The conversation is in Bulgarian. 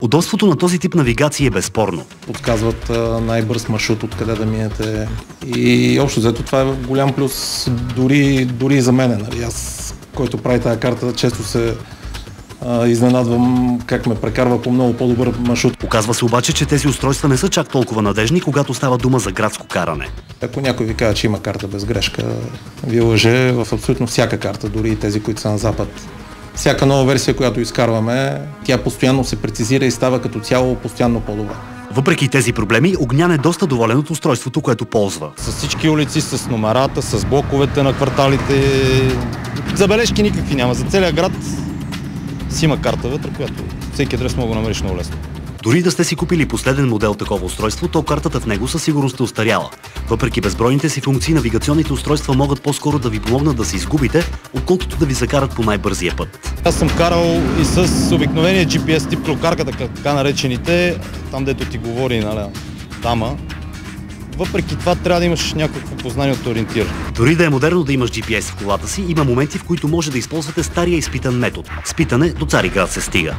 Удобството на този тип навигация е безспорно. Подсказват най-бърз маршрут, откъде да минете. И общо взето това е голям плюс дори и за мен. Нали? Аз, който прави тази карта, често се изненадвам как ме прекарва по много по-добър маршрут. Оказва се обаче, че тези устройства не са чак толкова надежни, когато става дума за градско каране. Ако някой ви каже, че има карта без грешка, ви лъже в абсолютно всяка карта, дори и тези, които са на запад. Всяка нова версия, която изкарваме, тя постоянно се прецизира и става като цяло постоянно по-добра. Въпреки тези проблеми, Огнян е доста доволен от устройството, което ползва. С всички улици, с номерата, с блоковете на кварталите, забележки никакви няма. За целия град си има карта вътре, която всеки адрес мога да намериш много лесно. Дори да сте си купили последен модел такова устройство, то картата в него със сигурност е остаряла. Въпреки безбройните си функции, навигационните устройства могат по-скоро да ви помогнат да се изгубите, отколкото да ви закарат по най-бързия път. Аз съм карал и с обикновения GPS тип прокарката, така наречените, там дето ти говори, нали, дама. Въпреки това трябва да имаш някакво познание от ориентир. Дори да е модерно да имаш GPS в колата си, има моменти, в които може да използвате стария изпитан метод. С питане до Цариград се стига.